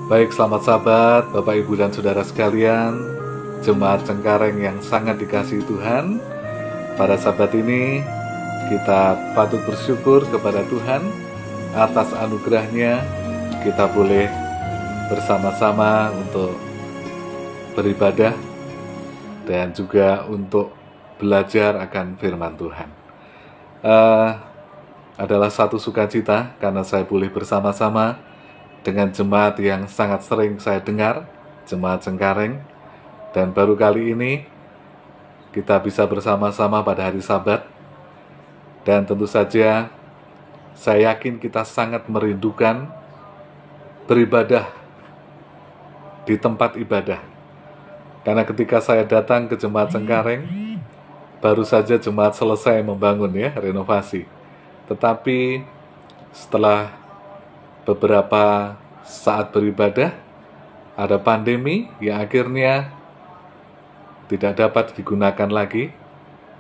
Baik, selamat sahabat, Bapak, Ibu, dan Saudara sekalian, Jemaat Cengkareng yang sangat dikasihi Tuhan. Pada sahabat ini, kita patut bersyukur kepada Tuhan atas anugerahnya. Kita boleh bersama-sama untuk beribadah dan juga untuk belajar akan firman Tuhan. Adalah satu sukacita karena saya boleh bersama-sama dengan jemaat yang sangat sering saya dengar, Jemaat Cengkareng. Dan baru kali ini kita bisa bersama-sama pada hari Sabat. Dan tentu saja saya yakin kita sangat merindukan beribadah di tempat ibadah. Karena ketika saya datang ke Jemaat Cengkareng, baru saja jemaat selesai membangun renovasi. Tetapi setelah beberapa saat beribadah, ada pandemi yang akhirnya tidak dapat digunakan lagi.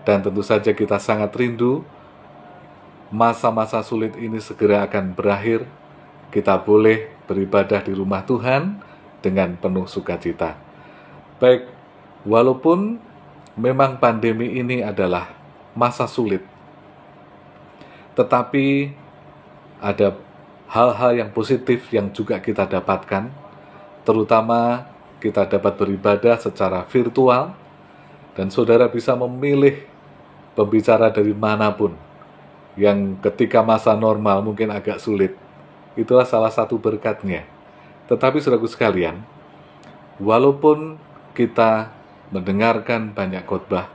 Dan tentu saja kita sangat rindu masa-masa sulit ini segera akan berakhir. Kita boleh beribadah di rumah Tuhan dengan penuh sukacita. Baik, walaupun memang pandemi ini adalah masa sulit, tetapi ada hal-hal yang positif yang juga kita dapatkan, terutama kita dapat beribadah secara virtual, dan saudara bisa memilih pembicara dari manapun, yang ketika masa normal mungkin agak sulit. Itulah salah satu berkatnya. Tetapi saudaraku sekalian, walaupun kita mendengarkan banyak khotbah,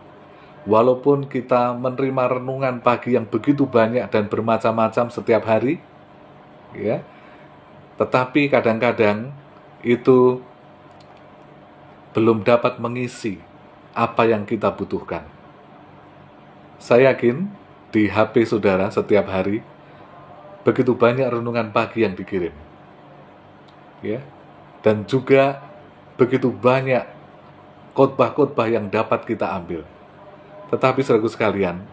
walaupun kita menerima renungan pagi yang begitu banyak dan bermacam-macam setiap hari, tetapi kadang-kadang itu belum dapat mengisi apa yang kita butuhkan. Saya yakin di HP saudara setiap hari begitu banyak renungan pagi yang dikirim, dan juga begitu banyak khotbah-khotbah yang dapat kita ambil. Tetapi saudaraku sekalian,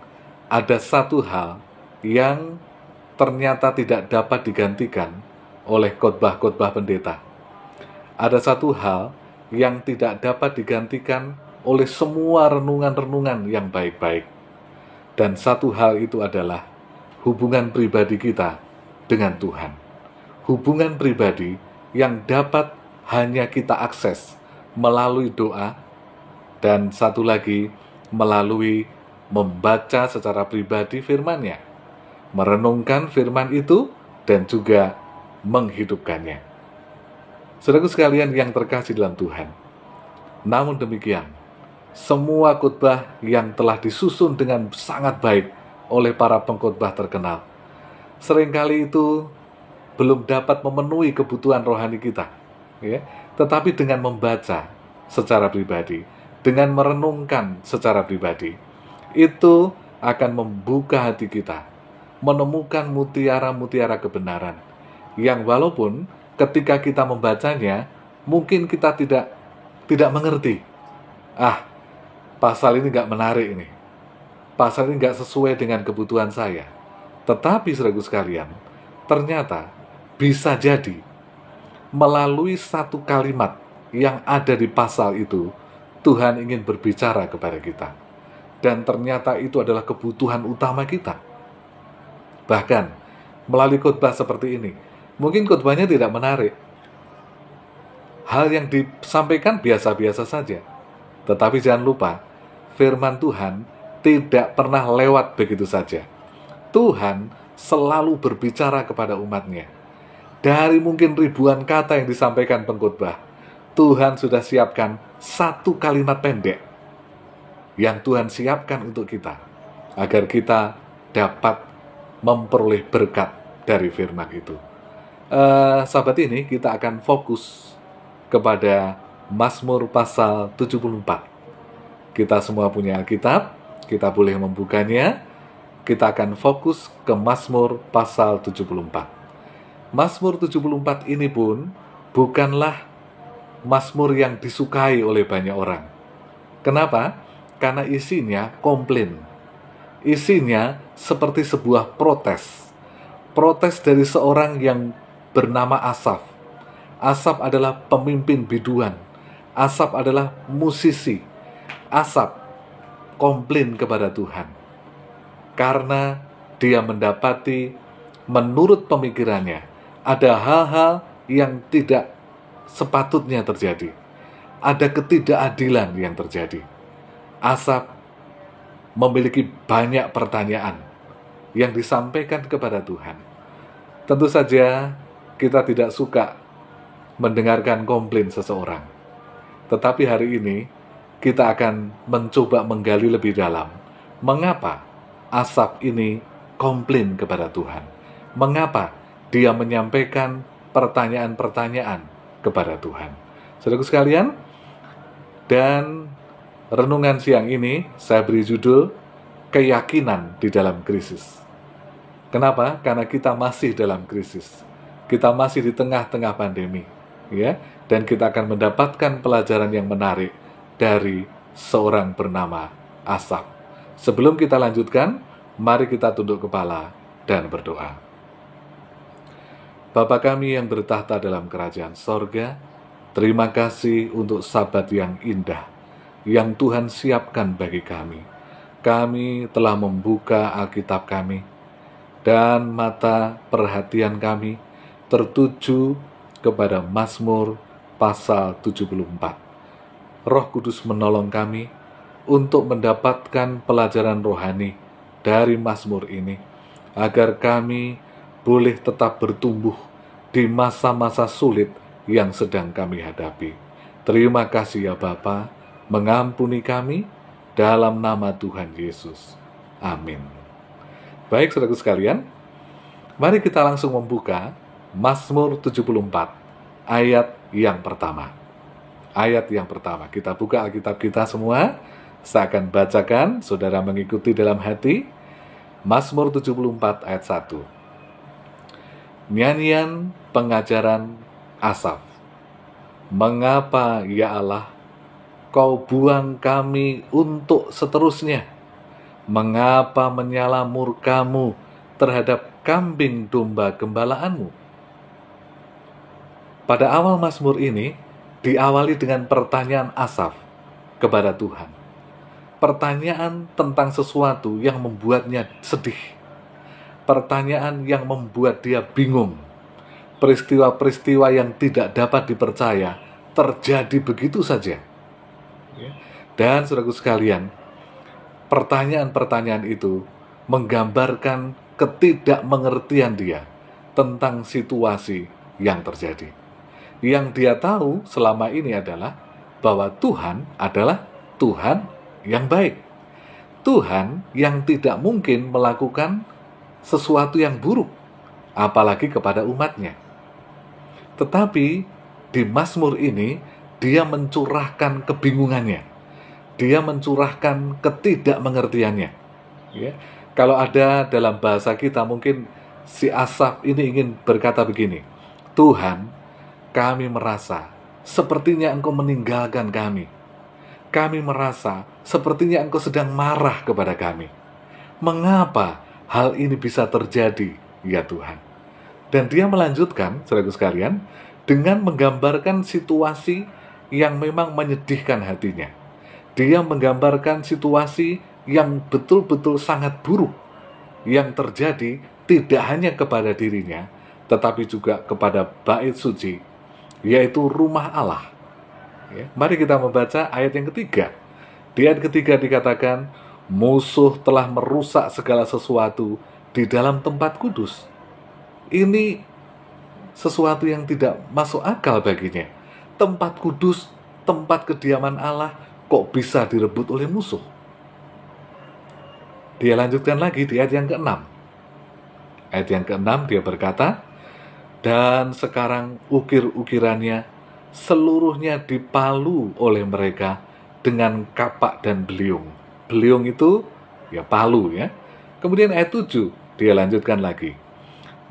ada satu hal yang ternyata tidak dapat digantikan oleh khotbah-khotbah pendeta. Ada satu hal yang tidak dapat digantikan oleh semua renungan-renungan yang baik-baik. Dan satu hal itu adalah hubungan pribadi kita dengan Tuhan. Hubungan pribadi yang dapat hanya kita akses melalui doa, dan satu lagi melalui membaca secara pribadi firman-Nya, merenungkan firman itu, dan juga menghidupkannya. Saudaraku sekalian yang terkasih dalam Tuhan, namun demikian, semua khotbah yang telah disusun dengan sangat baik oleh para pengkhotbah terkenal, seringkali itu belum dapat memenuhi kebutuhan rohani kita. Tetapi dengan membaca secara pribadi, dengan merenungkan secara pribadi, itu akan membuka hati kita, menemukan mutiara-mutiara kebenaran, yang walaupun ketika kita membacanya, mungkin kita tidak mengerti. Pasal ini gak menarik ini. Pasal ini gak sesuai dengan kebutuhan saya. Tetapi saudaraku sekalian, ternyata bisa jadi melalui satu kalimat yang ada di pasal itu, Tuhan ingin berbicara kepada kita. Dan ternyata itu adalah kebutuhan utama kita. Bahkan melalui khotbah seperti ini, mungkin khotbahnya tidak menarik, hal yang disampaikan biasa-biasa saja. Tetapi jangan lupa, firman Tuhan tidak pernah lewat begitu saja. Tuhan selalu berbicara kepada umat-Nya. Dari mungkin ribuan kata yang disampaikan pengkhotbah, Tuhan sudah siapkan satu kalimat pendek yang Tuhan siapkan untuk kita, agar kita dapat memperoleh berkat dari firman itu. Sahabat, ini kita akan fokus kepada Mazmur pasal 74. Kita semua punya Alkitab, kita boleh membukanya. Kita akan fokus ke Mazmur pasal 74. Mazmur 74 ini pun bukanlah Mazmur yang disukai oleh banyak orang. Kenapa? Karena isinya komplain. Isinya seperti sebuah protes. Protes dari seorang yang bernama Asaf. Asaf adalah pemimpin biduan. Asaf adalah musisi. Asaf komplain kepada Tuhan karena dia mendapati menurut pemikirannya ada hal-hal yang tidak sepatutnya terjadi. Ada ketidakadilan yang terjadi. Asaf memiliki banyak pertanyaan yang disampaikan kepada Tuhan. Tentu saja kita tidak suka mendengarkan komplain seseorang. Tetapi hari ini kita akan mencoba menggali lebih dalam. Mengapa Asaf ini komplain kepada Tuhan? Mengapa dia menyampaikan pertanyaan-pertanyaan kepada Tuhan? Saudaraku sekalian, dan renungan siang ini saya beri judul Keyakinan di dalam Krisis. Kenapa? Karena kita masih dalam krisis. Kita masih di tengah-tengah pandemi, ya. Dan kita akan mendapatkan pelajaran yang menarik dari seorang bernama Asaf. Sebelum kita lanjutkan, mari kita tunduk kepala dan berdoa. Bapa kami yang bertahta dalam kerajaan sorga, terima kasih untuk Sabat yang indah yang Tuhan siapkan bagi kami. Kami telah membuka Alkitab kami, dan mata perhatian kami tertuju kepada Mazmur pasal 74. Roh Kudus menolong kami untuk mendapatkan pelajaran rohani dari Mazmur ini, agar kami boleh tetap bertumbuh di masa-masa sulit yang sedang kami hadapi. Terima kasih ya Bapa, mengampuni kami dalam nama Tuhan Yesus. Amin. Baik saudaraku sekalian, mari kita langsung membuka Mazmur 74 ayat yang pertama. Ayat yang pertama, kita buka Alkitab kita semua. Saya akan bacakan, saudara mengikuti dalam hati. Mazmur 74 ayat 1. Nyanyian pengajaran Asaf. Mengapa ya Allah, kau buang kami untuk seterusnya? Mengapa menyala murkamu terhadap kambing domba gembalaanmu? Pada awal Mazmur ini diawali dengan pertanyaan Asaf kepada Tuhan. Pertanyaan tentang sesuatu yang membuatnya sedih. Pertanyaan yang membuat dia bingung. Peristiwa-peristiwa yang tidak dapat dipercaya terjadi begitu saja. Dan saudaraku sekalian, pertanyaan-pertanyaan itu menggambarkan ketidakmengertian dia tentang situasi yang terjadi. Yang dia tahu selama ini adalah bahwa Tuhan adalah Tuhan yang baik. Tuhan yang tidak mungkin melakukan sesuatu yang buruk, apalagi kepada umatnya. Tetapi di Mazmur ini, dia mencurahkan kebingungannya. Dia mencurahkan ketidakmengertiannya. Ya. Kalau ada dalam bahasa kita, mungkin si Asaf ini ingin berkata begini, Tuhan, kami merasa sepertinya Engkau meninggalkan kami. Kami merasa sepertinya Engkau sedang marah kepada kami. Mengapa hal ini bisa terjadi, ya Tuhan? Dan dia melanjutkan, saudaraku sekalian, dengan menggambarkan situasi yang memang menyedihkan hatinya. Dia menggambarkan situasi yang betul-betul sangat buruk yang terjadi tidak hanya kepada dirinya, tetapi juga kepada bait suci, yaitu rumah Allah. Ya, mari kita membaca ayat yang ketiga. Di ayat ketiga dikatakan, musuh telah merusak segala sesuatu di dalam tempat kudus. Ini sesuatu yang tidak masuk akal baginya. Tempat kudus, tempat kediaman Allah, kok bisa direbut oleh musuh? Dia lanjutkan lagi di ayat yang ke-6. Ayat yang ke-6 dia berkata, dan sekarang ukir-ukirannya seluruhnya dipalu oleh mereka dengan kapak dan beliung. Beliung itu ya palu ya. Kemudian ayat 7 dia lanjutkan lagi.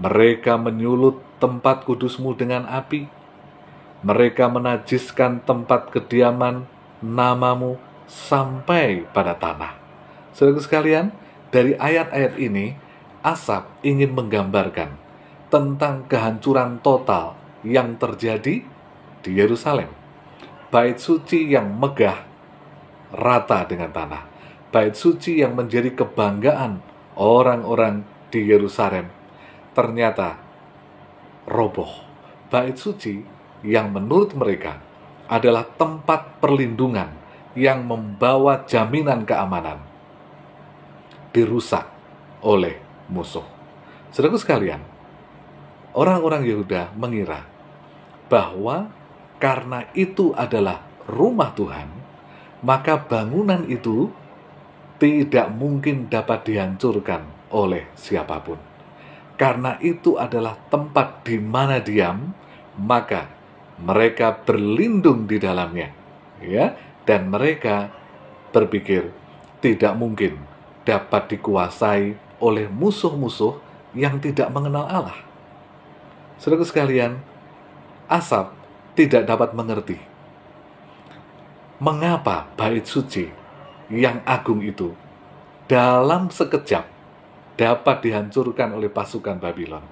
Mereka menyulut tempat kudusmu dengan api. Mereka menajiskan tempat kediaman namamu sampai pada tanah. Saudaraku sekalian, dari ayat-ayat ini Asaf ingin menggambarkan tentang kehancuran total yang terjadi di Yerusalem. Bait suci yang megah rata dengan tanah. Bait suci yang menjadi kebanggaan orang-orang di Yerusalem ternyata roboh. Bait suci yang menurut mereka adalah tempat perlindungan yang membawa jaminan keamanan dirusak oleh musuh. Saudaraku sekalian, orang-orang Yehuda mengira bahwa karena itu adalah rumah Tuhan, maka bangunan itu tidak mungkin dapat dihancurkan oleh siapapun. Karena itu adalah tempat di mana diam, maka mereka berlindung di dalamnya, ya, dan mereka berpikir tidak mungkin dapat dikuasai oleh musuh-musuh yang tidak mengenal Allah. Saudaraku sekalian, Asaf tidak dapat mengerti mengapa bait suci yang agung itu dalam sekejap dapat dihancurkan oleh pasukan Babylon.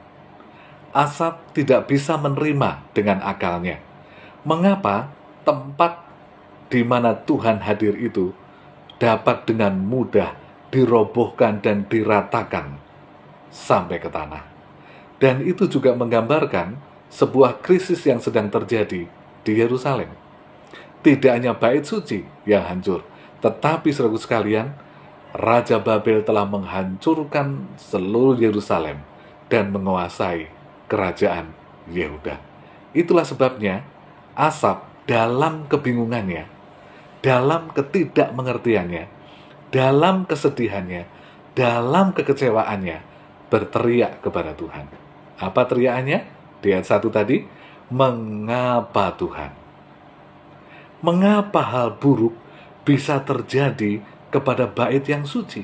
Asaf tidak bisa menerima dengan akalnya mengapa tempat di mana Tuhan hadir itu dapat dengan mudah dirobohkan dan diratakan sampai ke tanah. Dan itu juga menggambarkan sebuah krisis yang sedang terjadi di Yerusalem. Tidak hanya bait suci yang hancur, tetapi saudaraku sekalian, Raja Babel telah menghancurkan seluruh Yerusalem dan menguasai kerajaan Yehuda. Itulah sebabnya Asaf dalam kebingungannya, dalam ketidakmengertiannya, dalam kesedihannya, dalam kekecewaannya, berteriak kepada Tuhan. Apa teriakannya? Di ayat 1 tadi, mengapa Tuhan? Mengapa hal buruk bisa terjadi kepada bait yang suci?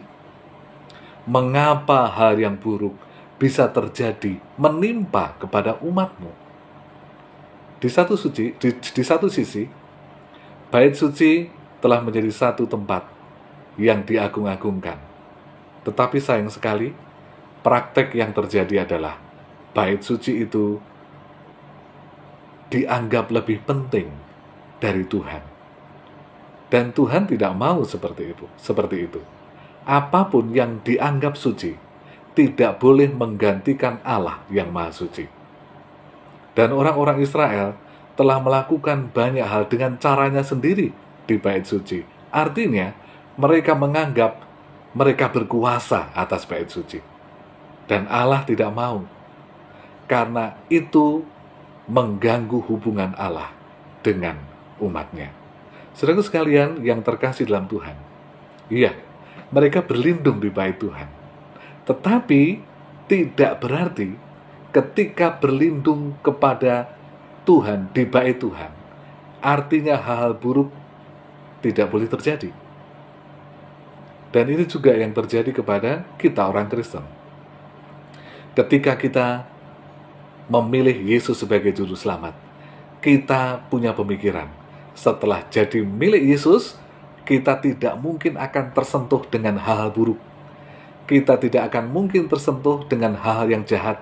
Mengapa hal yang buruk bisa terjadi menimpa kepada umatmu? Di satu sisi, bait suci telah menjadi satu tempat yang diagung-agungkan. Tetapi sayang sekali, praktek yang terjadi adalah bait suci itu dianggap lebih penting dari Tuhan. Dan Tuhan tidak mau seperti itu. Apapun yang dianggap suci tidak boleh menggantikan Allah yang Maha Suci. Dan orang-orang Israel telah melakukan banyak hal dengan caranya sendiri di bait suci. Artinya, mereka menganggap mereka berkuasa atas bait suci. Dan Allah tidak mau. Karena itu mengganggu hubungan Allah dengan umatnya. Saudaraku sekalian yang terkasih dalam Tuhan, iya, mereka berlindung di bait Tuhan. Tetapi tidak berarti ketika berlindung kepada Tuhan di bait Tuhan, artinya hal-hal buruk tidak boleh terjadi. Dan ini juga yang terjadi kepada kita orang Kristen. Ketika kita memilih Yesus sebagai juru selamat, kita punya pemikiran, setelah jadi milik Yesus, kita tidak mungkin akan tersentuh dengan hal-hal buruk. Kita tidak akan mungkin tersentuh dengan hal-hal yang jahat.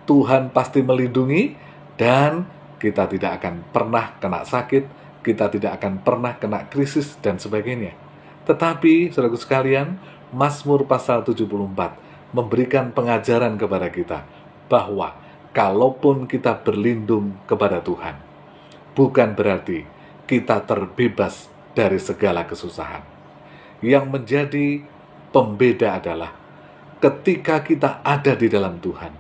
Tuhan pasti melindungi, dan kita tidak akan pernah kena sakit, kita tidak akan pernah kena krisis, dan sebagainya. Tetapi, saudaraku sekalian, Mazmur pasal 74 memberikan pengajaran kepada kita bahwa kalaupun kita berlindung kepada Tuhan, bukan berarti kita terbebas dari segala kesusahan. Yang menjadi pembeda adalah ketika kita ada di dalam Tuhan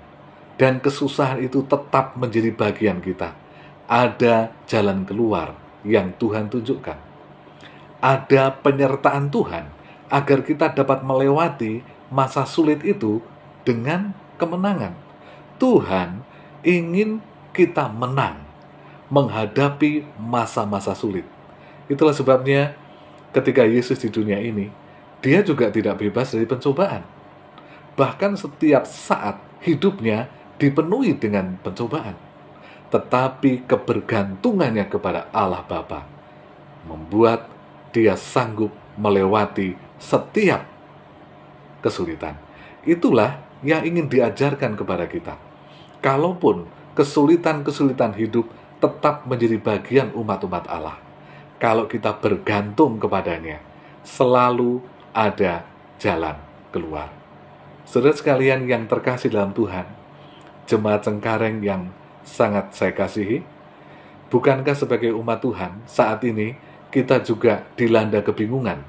dan kesusahan itu tetap menjadi bagian kita, ada jalan keluar yang Tuhan tunjukkan. Ada penyertaan Tuhan agar kita dapat melewati masa sulit itu dengan kemenangan. Tuhan ingin kita menang menghadapi masa-masa sulit. Itulah sebabnya ketika Yesus di dunia ini, dia juga tidak bebas dari pencobaan. Bahkan setiap saat hidupnya dipenuhi dengan pencobaan. Tetapi kebergantungannya kepada Allah Bapa membuat dia sanggup melewati setiap kesulitan. Itulah yang ingin diajarkan kepada kita. Kalaupun kesulitan-kesulitan hidup tetap menjadi bagian umat-umat Allah. Kalau kita bergantung kepadanya, selalu ada jalan keluar. Saudara sekalian yang terkasih dalam Tuhan, jemaat Cengkareng yang sangat saya kasihi, bukankah sebagai umat Tuhan saat ini kita juga dilanda kebingungan?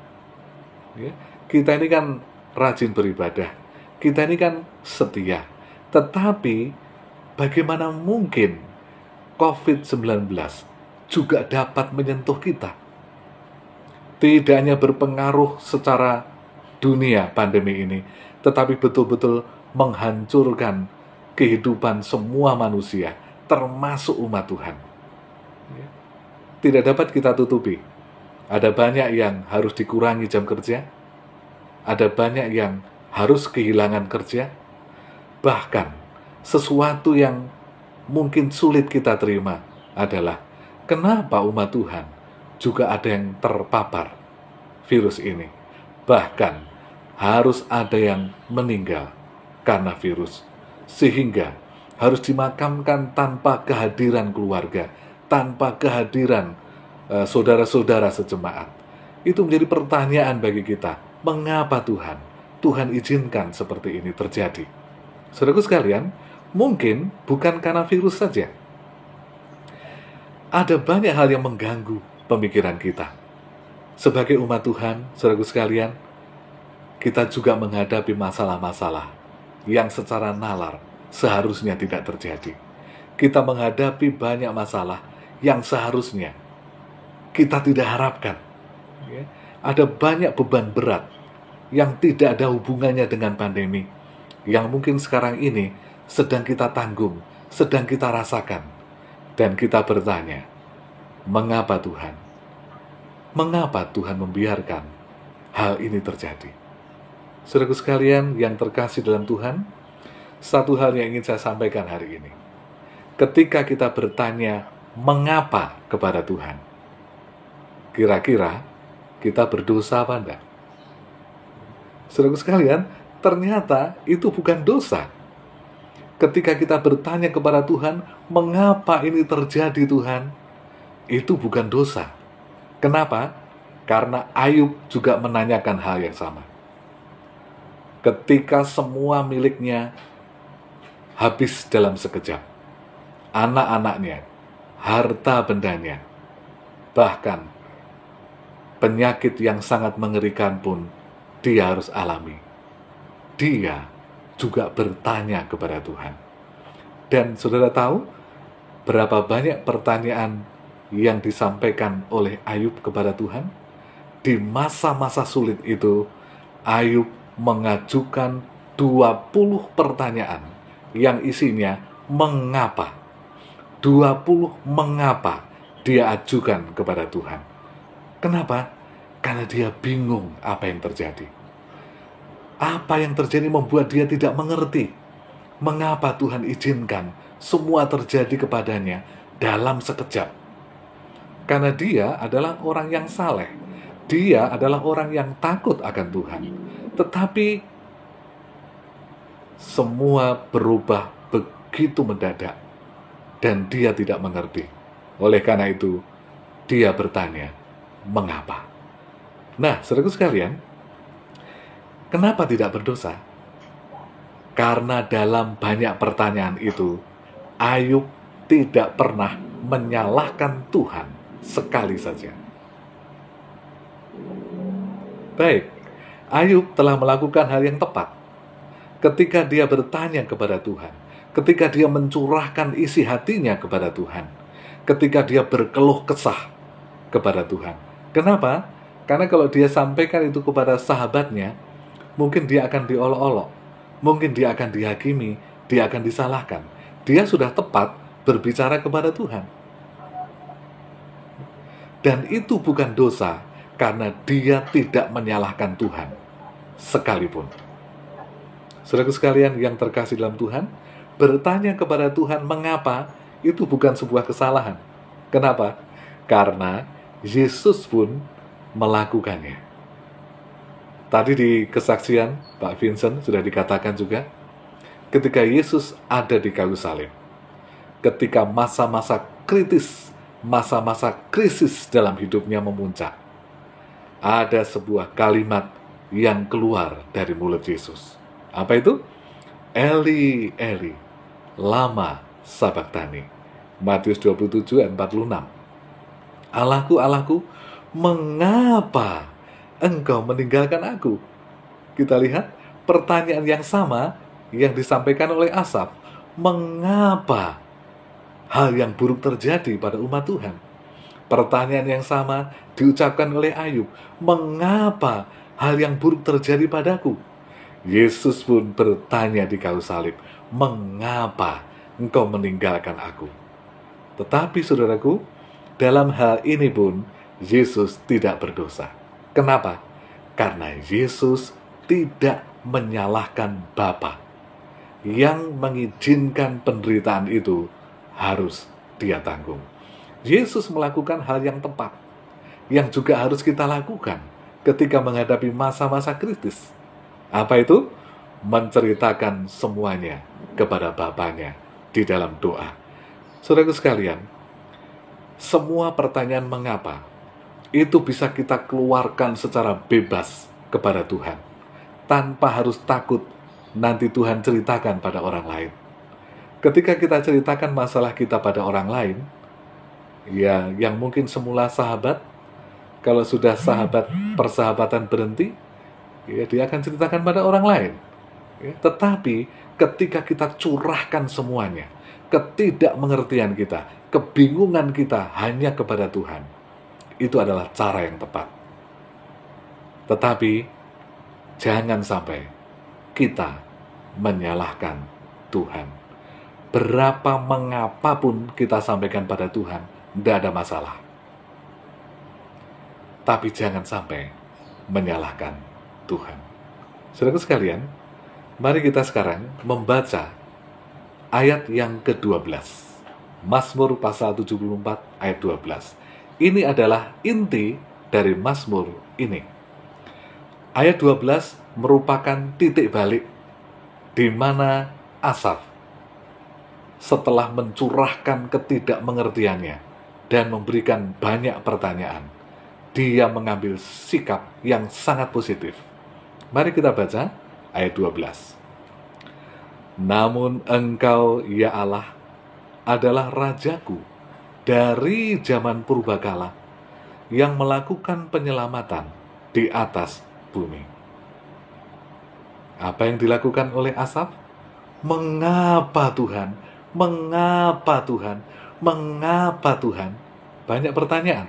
Ya, kita ini kan rajin beribadah, kita ini kan setia, tetapi bagaimana mungkin COVID-19 juga dapat menyentuh kita? Tidak hanya berpengaruh secara dunia pandemi ini, tetapi betul-betul menghancurkan kehidupan semua manusia, termasuk umat Tuhan. Tidak dapat kita tutupi. Ada banyak yang harus dikurangi jam kerja, ada banyak yang harus kehilangan kerja, bahkan sesuatu yang mungkin sulit kita terima adalah kenapa umat Tuhan juga ada yang terpapar virus ini. Bahkan harus ada yang meninggal karena virus, sehingga harus dimakamkan tanpa kehadiran keluarga, tanpa kehadiran saudara-saudara sejemaat. Itu menjadi pertanyaan bagi kita, mengapa Tuhan izinkan seperti ini terjadi? Saudaraku sekalian, mungkin bukan karena virus saja. Ada banyak hal yang mengganggu pemikiran kita. Sebagai umat Tuhan, saudaraku sekalian, kita juga menghadapi masalah-masalah yang secara nalar seharusnya tidak terjadi. Kita menghadapi banyak masalah yang seharusnya kita tidak harapkan. Ada banyak beban berat yang tidak ada hubungannya dengan pandemi, yang mungkin sekarang ini sedang kita tanggung, sedang kita rasakan. Dan kita bertanya, mengapa Tuhan? Mengapa Tuhan membiarkan hal ini terjadi? Saudaraku sekalian yang terkasih dalam Tuhan, satu hal yang ingin saya sampaikan hari ini. Ketika kita bertanya, mengapa kepada Tuhan? Kira-kira kita berdosa apa enggak? Saudaraku sekalian, ternyata itu bukan dosa. Ketika kita bertanya kepada Tuhan, mengapa ini terjadi Tuhan? Itu bukan dosa. Kenapa? Karena Ayub juga menanyakan hal yang sama. Ketika semua miliknya habis dalam sekejap, anak-anaknya, harta bendanya, bahkan penyakit yang sangat mengerikan pun dia harus alami. Dia juga bertanya kepada Tuhan. Dan saudara tahu berapa banyak pertanyaan yang disampaikan oleh Ayub kepada Tuhan? Di masa-masa sulit itu, Ayub mengajukan 20 pertanyaan yang isinya mengapa. 20 mengapa dia ajukan kepada Tuhan. Kenapa? Karena dia bingung apa yang terjadi. Apa yang terjadi membuat dia tidak mengerti mengapa Tuhan izinkan semua terjadi kepadanya dalam sekejap. Karena dia adalah orang yang saleh. Dia adalah orang yang takut akan Tuhan. Tetapi semua berubah begitu mendadak dan dia tidak mengerti. Oleh karena itu, dia bertanya, mengapa? Nah, saudaraku sekalian, kenapa tidak berdosa? Karena dalam banyak pertanyaan itu, Ayub tidak pernah menyalahkan Tuhan sekali saja. Baik, Ayub telah melakukan hal yang tepat. Ketika dia bertanya kepada Tuhan, ketika dia mencurahkan isi hatinya kepada Tuhan, ketika dia berkeluh kesah kepada Tuhan. Kenapa? Karena kalau dia sampaikan itu kepada sahabatnya, mungkin dia akan diolok-olok, mungkin dia akan dihakimi, dia akan disalahkan. Dia sudah tepat berbicara kepada Tuhan. Dan itu bukan dosa, karena dia tidak menyalahkan Tuhan sekalipun. Saudaraku sekalian yang terkasih dalam Tuhan, bertanya kepada Tuhan mengapa itu bukan sebuah kesalahan. Kenapa? Karena Yesus pun melakukannya. Tadi di kesaksian Pak Vincent sudah dikatakan juga, ketika Yesus ada di kayu salib, ketika masa-masa kritis, masa-masa krisis dalam hidupnya memuncak, ada sebuah kalimat yang keluar dari mulut Yesus. Apa itu? Eli, Eli, lama sabachthani. Matius 27 ayat 46. Allahku, Allahku, mengapa engkau meninggalkan aku? Kita lihat pertanyaan yang sama yang disampaikan oleh Asaf. Mengapa hal yang buruk terjadi pada umat Tuhan? Pertanyaan yang sama diucapkan oleh Ayub. Mengapa hal yang buruk terjadi padaku? Yesus pun bertanya di kayu salib, mengapa engkau meninggalkan aku? Tetapi saudaraku, dalam hal ini pun Yesus tidak berdosa. Kenapa? Karena Yesus tidak menyalahkan Bapa. Yang mengizinkan penderitaan itu harus Dia tanggung. Yesus melakukan hal yang tepat, yang juga harus kita lakukan ketika menghadapi masa-masa kritis. Apa itu? Menceritakan semuanya kepada Bapanya di dalam doa. Saudaraku sekalian, semua pertanyaan mengapa itu bisa kita keluarkan secara bebas kepada Tuhan, tanpa harus takut nanti Tuhan ceritakan pada orang lain. Ketika kita ceritakan masalah kita pada orang lain, ya yang mungkin semula sahabat, kalau sudah persahabatan berhenti, ya dia akan ceritakan pada orang lain. Ya, tetapi ketika kita curahkan semuanya, ketidakmengertian kita, kebingungan kita hanya kepada Tuhan, itu adalah cara yang tepat. Tetapi jangan sampai kita menyalahkan Tuhan. Berapa mengapapun kita sampaikan pada Tuhan, tidak ada masalah. Tapi jangan sampai menyalahkan Tuhan. Saudara sekalian, mari kita sekarang membaca ayat yang ke-12. Mazmur pasal 74 ayat 12. Ini adalah inti dari Mazmur ini. Ayat 12 merupakan titik balik di mana Asaf setelah mencurahkan ketidakmengertiannya dan memberikan banyak pertanyaan, dia mengambil sikap yang sangat positif. Mari kita baca ayat 12. Namun engkau, ya Allah, adalah Rajaku dari zaman purbakala yang melakukan penyelamatan di atas bumi. Apa yang dilakukan oleh Asaf? Mengapa Tuhan? Mengapa Tuhan? Mengapa Tuhan? Banyak pertanyaan.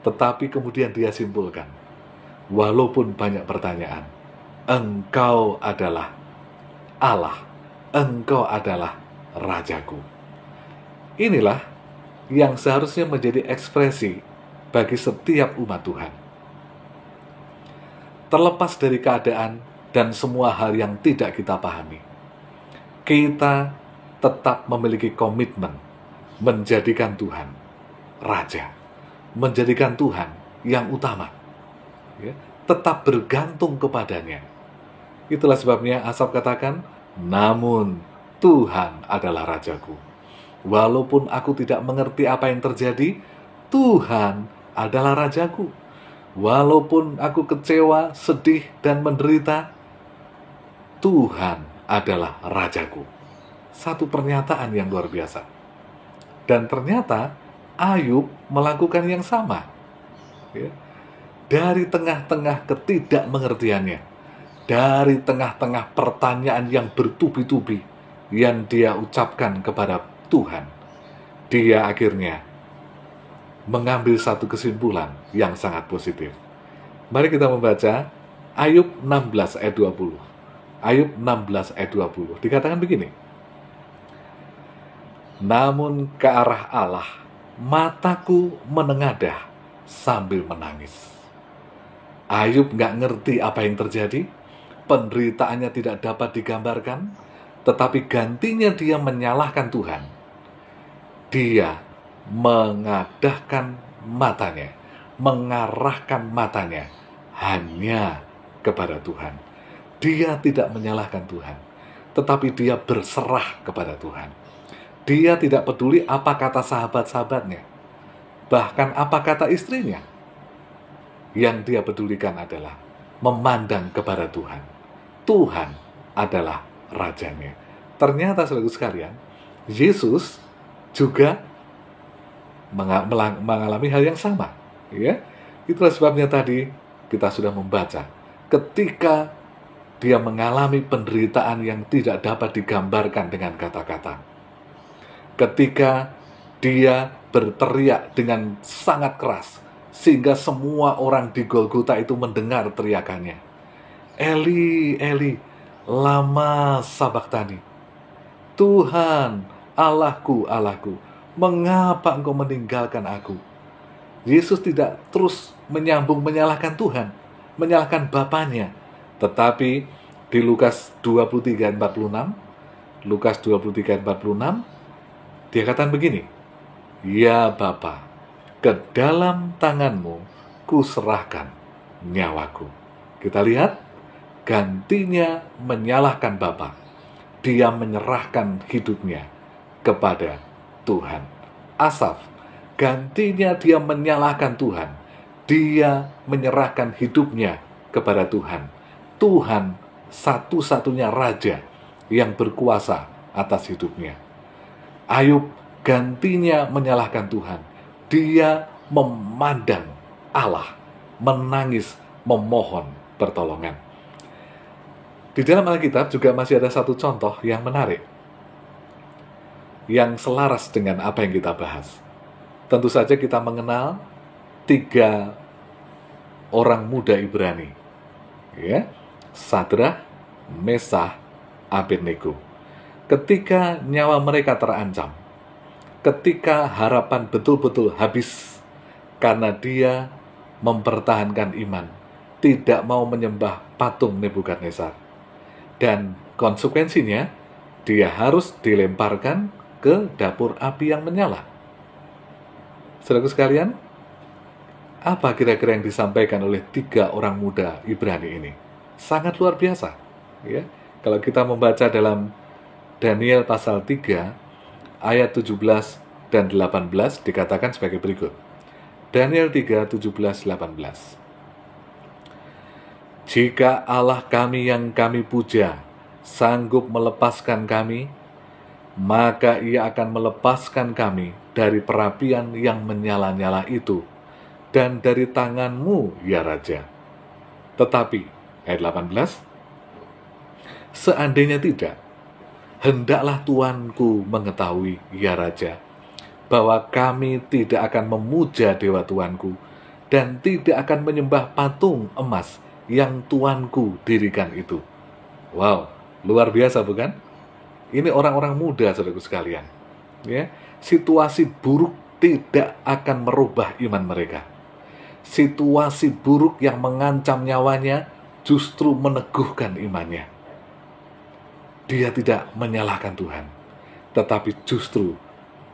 Tetapi kemudian dia simpulkan, walaupun banyak pertanyaan, Engkau adalah Allah, Engkau adalah Rajaku. Inilah yang seharusnya menjadi ekspresi bagi setiap umat Tuhan. Terlepas dari keadaan dan semua hal yang tidak kita pahami, kita tetap memiliki komitmen menjadikan Tuhan Raja, menjadikan Tuhan yang utama, ya, tetap bergantung kepadanya. Itulah sebabnya Asaf katakan, namun Tuhan adalah Rajaku. Walaupun aku tidak mengerti apa yang terjadi, Tuhan adalah Rajaku. Walaupun aku kecewa, sedih, dan menderita, Tuhan adalah Rajaku. Satu pernyataan yang luar biasa. Dan ternyata Ayub melakukan yang sama. Ya. Dari tengah-tengah ketidakmengertiannya, dari tengah-tengah pertanyaan yang bertubi-tubi yang dia ucapkan kepada Tuhan, dia akhirnya mengambil satu kesimpulan yang sangat positif. Mari kita membaca Ayub 16 ayat 20. Ayub 16 ayat 20. Dikatakan begini, namun ke arah Allah, mataku menengadah sambil menangis. Ayub nggak ngerti apa yang terjadi, penderitaannya tidak dapat digambarkan, tetapi gantinya dia menyalahkan Tuhan. Dia mengadahkan matanya, mengarahkan matanya hanya kepada Tuhan. Dia tidak menyalahkan Tuhan, tetapi dia berserah kepada Tuhan. Dia tidak peduli apa kata sahabat-sahabatnya, bahkan apa kata istrinya. Yang dia pedulikan adalah memandang kepada Tuhan. Tuhan adalah rajanya. Ternyata saudara sekalian, Yesus juga mengalami hal yang sama, ya. Itulah sebabnya tadi kita sudah membaca, ketika dia mengalami penderitaan yang tidak dapat digambarkan dengan kata-kata. Ketika dia berteriak dengan sangat keras, sehingga semua orang di Golgota itu mendengar teriakannya. Eli, Eli, lama sabachthani. Tuhan, Allahku, Allahku, mengapa engkau meninggalkan aku? Yesus tidak terus menyambung menyalahkan Tuhan, menyalahkan Bapanya. Tetapi di Lukas 23:46, Lukas 23:46, dia katakan begini, ya Bapa, ke dalam tanganmu kuserahkan nyawaku. Kita lihat, gantinya menyalahkan Bapa, dia menyerahkan hidupnya kepada Tuhan. Asaf, gantinya dia menyalahkan Tuhan, dia menyerahkan hidupnya kepada Tuhan. Tuhan satu-satunya raja yang berkuasa atas hidupnya. Ayub gantinya menyalahkan Tuhan, dia memandang Allah, menangis, memohon pertolongan. Di dalam Alkitab juga masih ada satu contoh yang menarik, yang selaras dengan apa yang kita bahas. Tentu saja kita mengenal 3 orang muda Ibrani, ya, Sadrah, Mesah, Abednego. Ketika nyawa mereka terancam, ketika harapan betul-betul habis karena dia mempertahankan iman, tidak mau menyembah patung Nebukadnezar, dan konsekuensinya dia harus dilemparkan ke dapur api yang menyala. Saudaraku sekalian, apa kira-kira yang disampaikan oleh 3 orang muda Ibrani ini? Sangat luar biasa, ya. Kalau kita membaca dalam Daniel pasal 3 ayat 17 dan 18 dikatakan sebagai berikut. Daniel 3, 17, 18. Jika Allah kami yang kami puja sanggup melepaskan kami, maka ia akan melepaskan kami dari perapian yang menyala-nyala itu, dan dari tanganmu, ya Raja. Tetapi, ayat 18, seandainya tidak, hendaklah Tuanku mengetahui, ya Raja, bahwa kami tidak akan memuja dewa Tuanku, dan tidak akan menyembah patung emas yang Tuanku dirikan itu. Wow, luar biasa bukan? Ini orang-orang muda, saudaraku sekalian. Ya, situasi buruk tidak akan merubah iman mereka. Situasi buruk yang mengancam nyawanya justru meneguhkan imannya. Dia tidak menyalahkan Tuhan, tetapi justru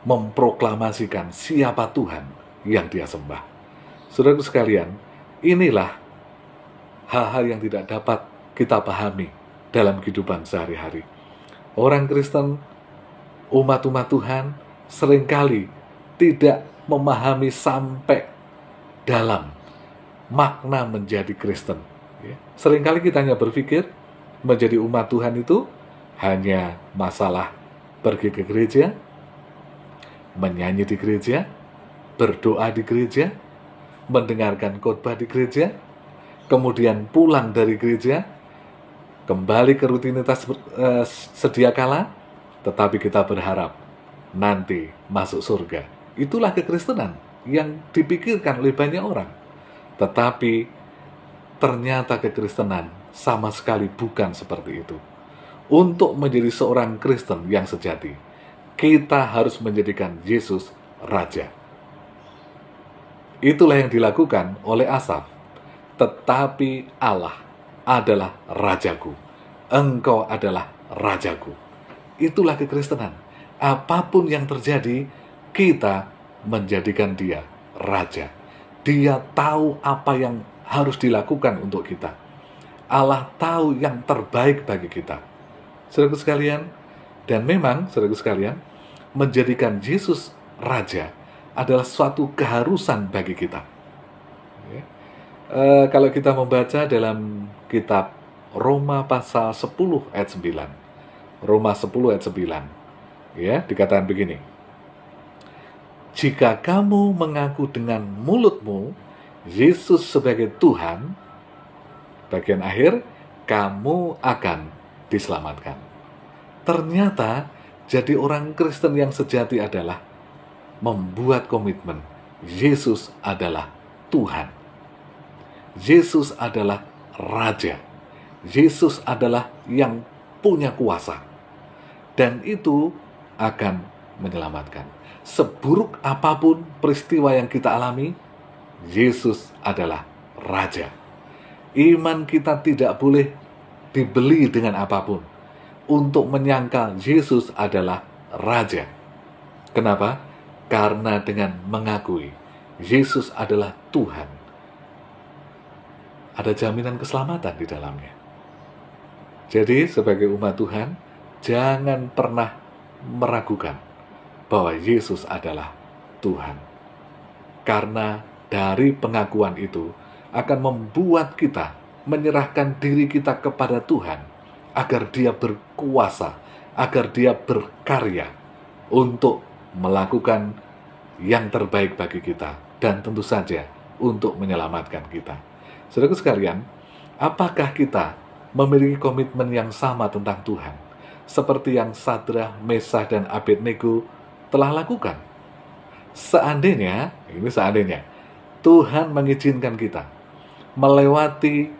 memproklamasikan siapa Tuhan yang dia sembah. Saudaraku sekalian, inilah hal-hal yang tidak dapat kita pahami dalam kehidupan sehari-hari. Orang Kristen, umat-umat Tuhan, seringkali tidak memahami sampai dalam makna menjadi Kristen. Seringkali kita hanya berpikir menjadi umat Tuhan itu hanya masalah pergi ke gereja, menyanyi di gereja, berdoa di gereja, mendengarkan khotbah di gereja, kemudian pulang dari gereja, kembali ke rutinitas sedia kala, tetapi kita berharap nanti masuk surga. Itulah kekristenan yang dipikirkan oleh banyak orang. Tetapi ternyata kekristenan sama sekali bukan seperti itu. Untuk menjadi seorang Kristen yang sejati, kita harus menjadikan Yesus Raja. Itulah yang dilakukan oleh Asaf. Tetapi Allah adalah Rajaku. Engkau adalah Rajaku. Itulah kekristenan. Apapun yang terjadi, kita menjadikan dia Raja. Dia tahu apa yang harus dilakukan untuk kita. Allah tahu yang terbaik bagi kita. Saudaraku sekalian, dan memang, saudaraku sekalian, menjadikan Yesus Raja adalah suatu keharusan bagi kita. Ya. Kalau kita membaca dalam kitab Roma pasal 10 ayat 9, Roma 10 ayat 9, ya, dikatakan begini: jika kamu mengaku dengan mulutmu Yesus sebagai Tuhan, bagian akhir, kamu akan diselamatkan. Ternyata jadi orang Kristen yang sejati adalah membuat komitmen Yesus adalah Tuhan, Yesus adalah Raja, Yesus adalah yang punya kuasa, dan itu akan menyelamatkan. Seburuk apapun peristiwa yang kita alami, Yesus adalah Raja. Iman kita tidak boleh dibeli dengan apapun untuk menyangkal Yesus adalah Raja. Kenapa? Karena dengan mengakui Yesus adalah Tuhan, ada jaminan keselamatan di dalamnya. Jadi sebagai umat Tuhan, jangan pernah meragukan bahwa Yesus adalah Tuhan. Karena dari pengakuan itu akan membuat kita menyerahkan diri kita kepada Tuhan, agar Dia berkuasa, agar Dia berkarya untuk melakukan yang terbaik bagi kita, dan tentu saja untuk menyelamatkan kita. Saudara sekalian, apakah kita memiliki komitmen yang sama tentang Tuhan, seperti yang Sadrah, Mesah, dan Abednego telah lakukan? Seandainya Tuhan mengizinkan kita melewati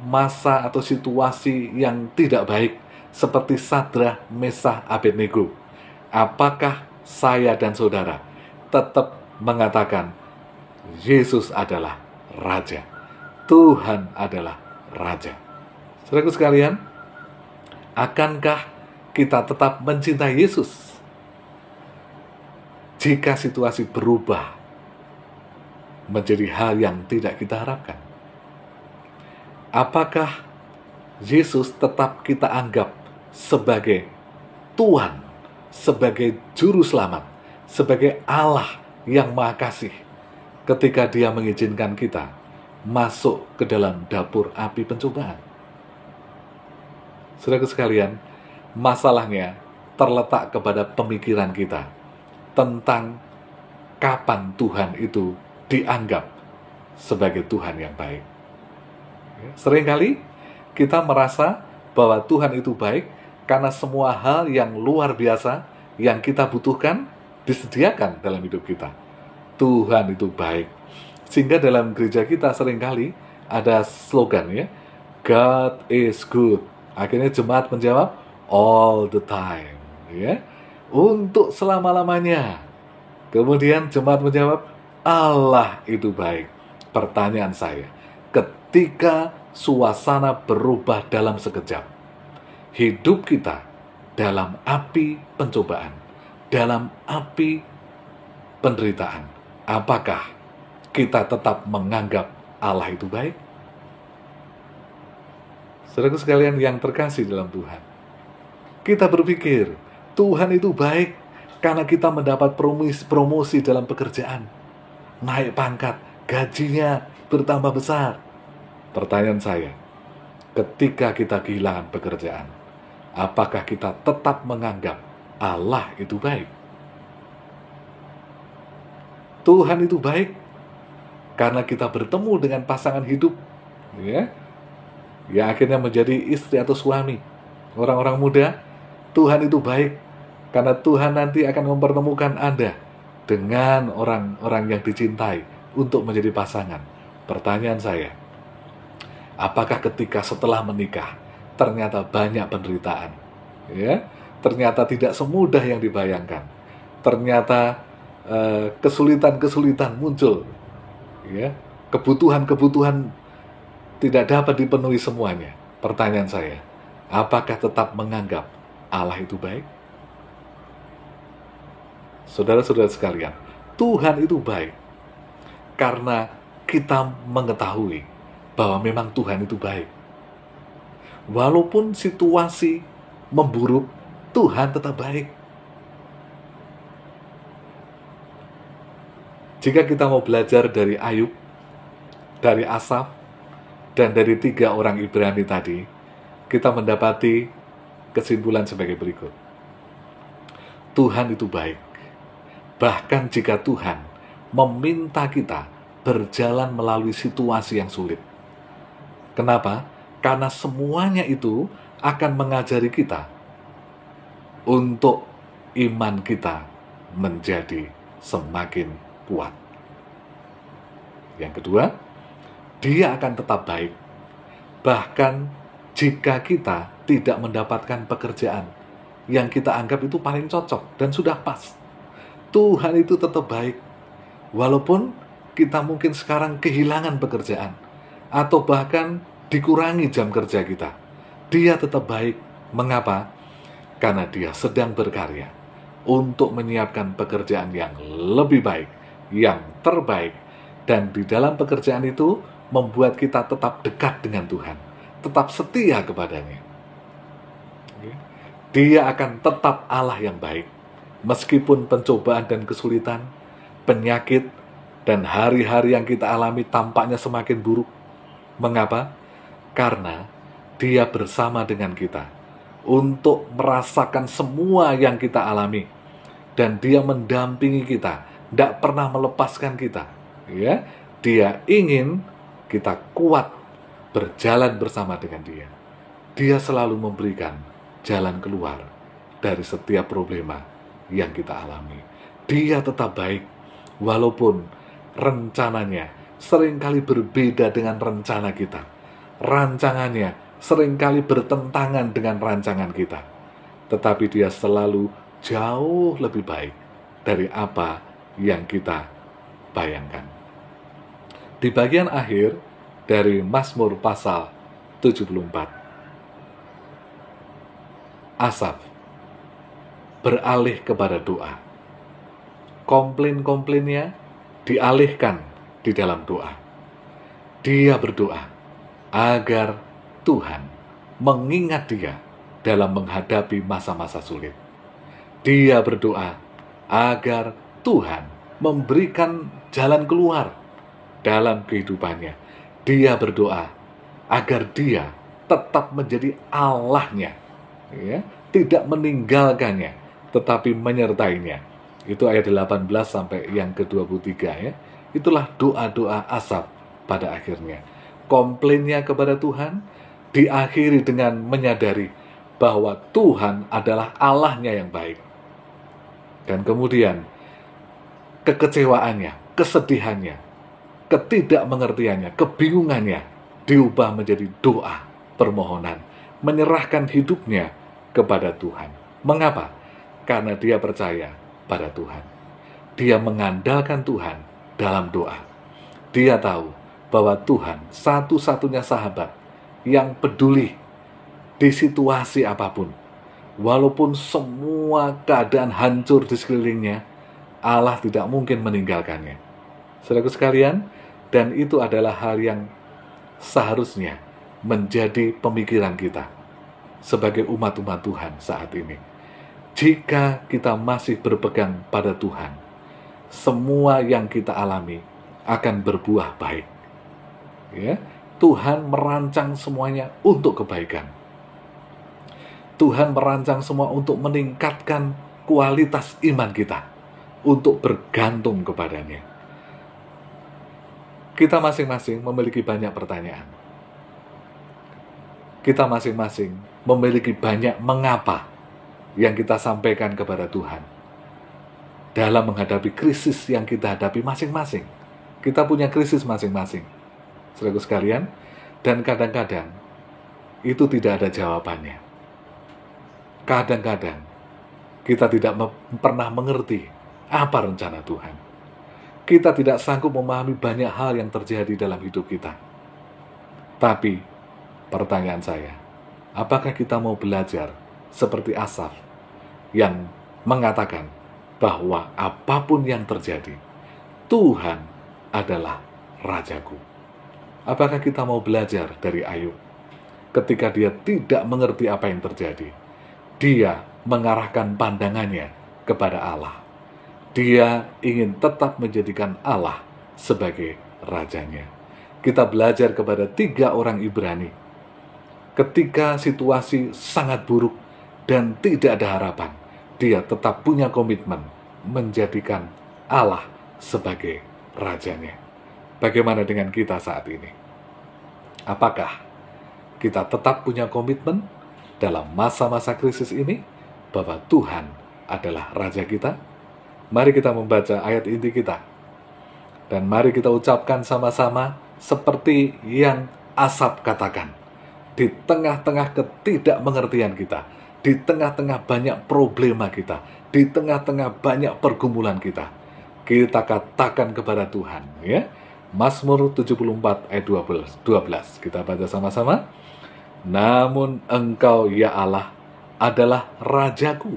masa atau situasi yang tidak baik seperti Sadrah, Mesah, Abednego, apakah saya dan saudara tetap mengatakan Yesus adalah Raja, Tuhan adalah Raja? Saudaraku sekalian, akankah kita tetap mencintai Yesus jika situasi berubah menjadi hal yang tidak kita harapkan? Apakah Yesus tetap kita anggap sebagai Tuhan, sebagai Juru Selamat, sebagai Allah yang Maha Kasih ketika Dia mengizinkan kita masuk ke dalam dapur api pencobaan? Saudara sekalian, masalahnya terletak kepada pemikiran kita tentang kapan Tuhan itu dianggap sebagai Tuhan yang baik. Seringkali kita merasa bahwa Tuhan itu baik karena semua hal yang luar biasa yang kita butuhkan disediakan dalam hidup kita. Tuhan itu baik. Sehingga dalam gereja kita seringkali ada slogan, ya, God is good. Akhirnya jemaat menjawab all the time, ya, untuk selama-lamanya. Kemudian jemaat menjawab Allah itu baik. Pertanyaan saya, ketika suasana berubah dalam sekejap, hidup kita dalam api pencobaan, dalam api penderitaan, apakah kita tetap menganggap Allah itu baik? Saudaraku sekalian yang terkasih dalam Tuhan, kita berpikir Tuhan itu baik karena kita mendapat promosi dalam pekerjaan, naik pangkat, gajinya bertambah besar. Pertanyaan saya, ketika kita kehilangan pekerjaan, apakah kita tetap menganggap Allah itu baik? Tuhan itu baik karena kita bertemu dengan pasangan hidup, ya, yang akhirnya menjadi istri atau suami. Orang-orang muda, Tuhan itu baik karena Tuhan nanti akan mempertemukan Anda dengan orang-orang yang dicintai untuk menjadi pasangan. Pertanyaan saya, apakah ketika setelah menikah ternyata banyak penderitaan, ya, ternyata tidak semudah yang dibayangkan, ternyata kesulitan-kesulitan muncul, ya, kebutuhan-kebutuhan tidak dapat dipenuhi semuanya. Pertanyaan saya, apakah tetap menganggap Allah itu baik? Saudara-saudara sekalian, Tuhan itu baik karena kita mengetahui bahwa memang Tuhan itu baik. Walaupun situasi memburuk, Tuhan tetap baik. Jika kita mau belajar dari Ayub, dari Asaf, dan dari 3 orang Ibrani tadi, kita mendapati kesimpulan sebagai berikut. Tuhan itu baik. Bahkan jika Tuhan meminta kita berjalan melalui situasi yang sulit. Kenapa? Karena semuanya itu akan mengajari kita untuk iman kita menjadi semakin kuat. Yang kedua, Dia akan tetap baik. Bahkan jika kita tidak mendapatkan pekerjaan yang kita anggap itu paling cocok dan sudah pas, Tuhan itu tetap baik. Walaupun kita mungkin sekarang kehilangan pekerjaan atau bahkan dikurangi jam kerja kita, Dia tetap baik. Mengapa? Karena Dia sedang berkarya untuk menyiapkan pekerjaan yang lebih baik, yang terbaik. Dan di dalam pekerjaan itu membuat kita tetap dekat dengan Tuhan, tetap setia kepadanya. Dia akan tetap Allah yang baik, meskipun pencobaan dan kesulitan, penyakit, dan hari-hari yang kita alami tampaknya semakin buruk. Mengapa? Karena Dia bersama dengan kita untuk merasakan semua yang kita alami, dan Dia mendampingi kita, tidak pernah melepaskan kita. Ya, Dia ingin kita kuat berjalan bersama dengan Dia. Dia selalu memberikan jalan keluar dari setiap problema yang kita alami. Dia tetap baik, walaupun rencananya seringkali berbeda dengan rencana kita. Rancangannya seringkali bertentangan dengan rancangan kita. Tetapi Dia selalu jauh lebih baik dari apa yang kita bayangkan. Di bagian akhir dari Mazmur pasal 74, Asaf beralih kepada doa. Komplain-komplainnya dialihkan di dalam doa. Dia berdoa agar Tuhan mengingat dia dalam menghadapi masa-masa sulit. Dia berdoa agar Tuhan memberikan jalan keluar dalam kehidupannya. Dia berdoa agar Dia tetap menjadi Allahnya, ya, tidak meninggalkannya, tetapi menyertainya. Itu ayat 18 sampai yang ke-23 ya. Itulah doa-doa Asaf pada akhirnya. Komplainnya kepada Tuhan diakhiri dengan menyadari bahwa Tuhan adalah Allahnya yang baik. Dan kemudian kekecewaannya, kesedihannya, ketidakmengertiannya, kebingungannya diubah menjadi doa, permohonan, menyerahkan hidupnya kepada Tuhan. Mengapa? Karena dia percaya pada Tuhan. Dia mengandalkan Tuhan dalam doa. Dia tahu bahwa Tuhan satu-satunya sahabat yang peduli di situasi apapun. Walaupun semua keadaan hancur di sekelilingnya, Allah tidak mungkin meninggalkannya. Saudaraku sekalian, dan itu adalah hal yang seharusnya menjadi pemikiran kita sebagai umat-umat Tuhan saat ini. Jika kita masih berpegang pada Tuhan, semua yang kita alami akan berbuah baik. Ya, Tuhan merancang semuanya untuk kebaikan. Tuhan merancang semua untuk meningkatkan kualitas iman kita, untuk bergantung kepadanya. Kita masing-masing memiliki banyak pertanyaan. Kita masing-masing memiliki banyak mengapa yang kita sampaikan kepada Tuhan dalam menghadapi krisis yang kita hadapi masing-masing. Kita punya krisis masing-masing, saudaraku sekalian, dan kadang-kadang itu tidak ada jawabannya. Kadang-kadang kita tidak pernah mengerti apa rencana Tuhan. Kita tidak sanggup memahami banyak hal yang terjadi dalam hidup kita. Tapi, pertanyaan saya, apakah kita mau belajar seperti Asaf yang mengatakan bahwa apapun yang terjadi, Tuhan adalah Rajaku? Apakah kita mau belajar dari Ayub? Ketika dia tidak mengerti apa yang terjadi, dia mengarahkan pandangannya kepada Allah. Dia ingin tetap menjadikan Allah sebagai rajanya. Kita belajar kepada 3 orang Ibrani. Ketika situasi sangat buruk dan tidak ada harapan, dia tetap punya komitmen menjadikan Allah sebagai rajanya. Bagaimana dengan kita saat ini? Apakah kita tetap punya komitmen dalam masa-masa krisis ini bahwa Tuhan adalah raja kita? Mari kita membaca ayat inti kita. Dan mari kita ucapkan sama-sama seperti yang Asaf katakan. Di tengah-tengah ketidakmengertian kita, di tengah-tengah banyak problema kita, di tengah-tengah banyak pergumulan kita, kita katakan kepada Tuhan, ya. Mazmur 74 ayat 12. Kita baca sama-sama. Namun Engkau ya Allah adalah rajaku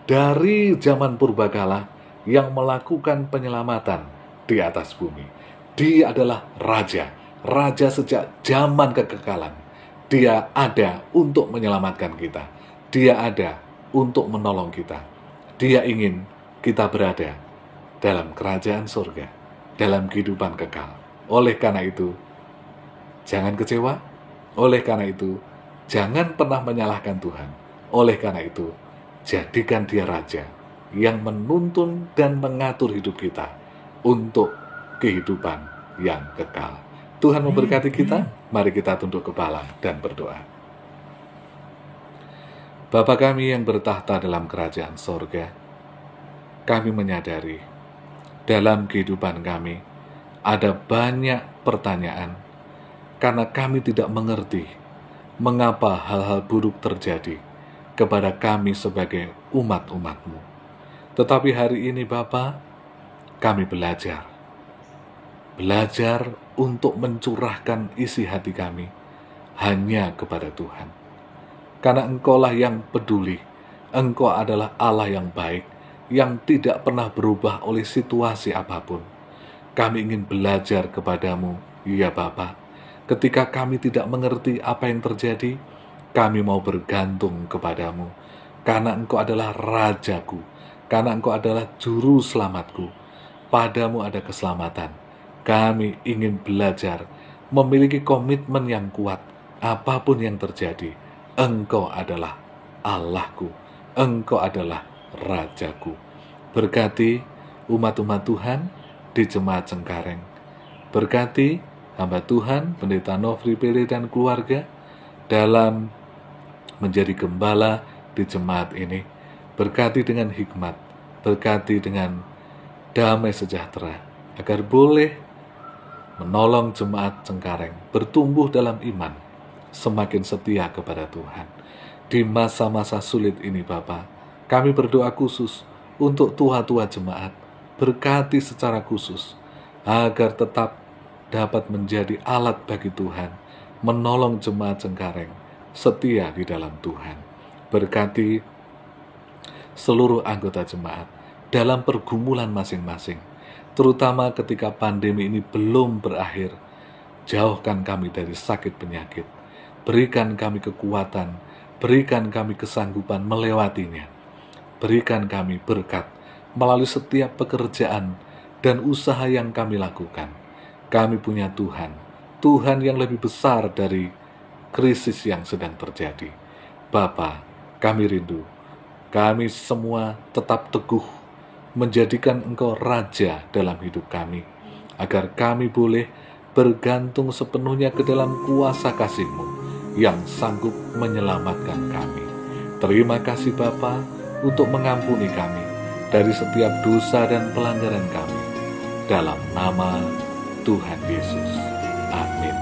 dari zaman purbakala yang melakukan penyelamatan di atas bumi. Dia adalah raja sejak zaman kekekalan. Dia ada untuk menyelamatkan kita. Dia ada untuk menolong kita. Dia ingin kita berada dalam kerajaan surga, dalam kehidupan kekal. Oleh karena itu, jangan kecewa. Oleh karena itu, jangan pernah menyalahkan Tuhan. Oleh karena itu, jadikan dia raja yang menuntun dan mengatur hidup kita untuk kehidupan yang kekal. Tuhan memberkati kita. Mari kita tunduk kepala dan berdoa. Bapa kami yang bertahta dalam kerajaan sorga, kami menyadari dalam kehidupan kami ada banyak pertanyaan karena kami tidak mengerti mengapa hal-hal buruk terjadi kepada kami sebagai umat-umat-Mu. Tetapi hari ini Bapa, kami belajar untuk mencurahkan isi hati kami hanya kepada Tuhan. Karena Engkaulah yang peduli, Engkau adalah Allah yang baik, yang tidak pernah berubah oleh situasi apapun. Kami ingin belajar kepadamu, ya Bapa. Ketika kami tidak mengerti apa yang terjadi, kami mau bergantung kepadamu. Karena Engkau adalah Rajaku, karena Engkau adalah Juru Selamatku. Padamu ada keselamatan. Kami ingin belajar, memiliki komitmen yang kuat. Apapun yang terjadi, Engkau adalah Allahku. Engkau adalah Rajaku. Berkati umat-umat Tuhan di Jemaat Cengkareng. Berkati hamba Tuhan, Pendeta Nofri Pele dan keluarga dalam menjadi gembala di jemaat ini. Berkati dengan hikmat, berkati dengan damai sejahtera, agar boleh menolong jemaat Cengkareng bertumbuh dalam iman, semakin setia kepada Tuhan. Di masa-masa sulit ini Bapa, kami berdoa khusus untuk tua-tua jemaat, berkati secara khusus, agar tetap dapat menjadi alat bagi Tuhan, menolong jemaat Cengkareng, setia di dalam Tuhan. Berkati seluruh anggota jemaat dalam pergumulan masing-masing, terutama ketika pandemi ini belum berakhir. Jauhkan kami dari sakit penyakit, berikan kami kekuatan, berikan kami kesanggupan melewatinya, berikan kami berkat melalui setiap pekerjaan dan usaha yang kami lakukan. Kami punya Tuhan, Tuhan yang lebih besar dari krisis yang sedang terjadi. Bapa, kami rindu, kami semua tetap teguh menjadikan Engkau Raja dalam hidup kami, agar kami boleh bergantung sepenuhnya ke dalam kuasa kasih-Mu yang sanggup menyelamatkan kami. Terima kasih Bapa untuk mengampuni kami dari setiap dosa dan pelanggaran kami. Dalam nama Tuhan Yesus. Amin.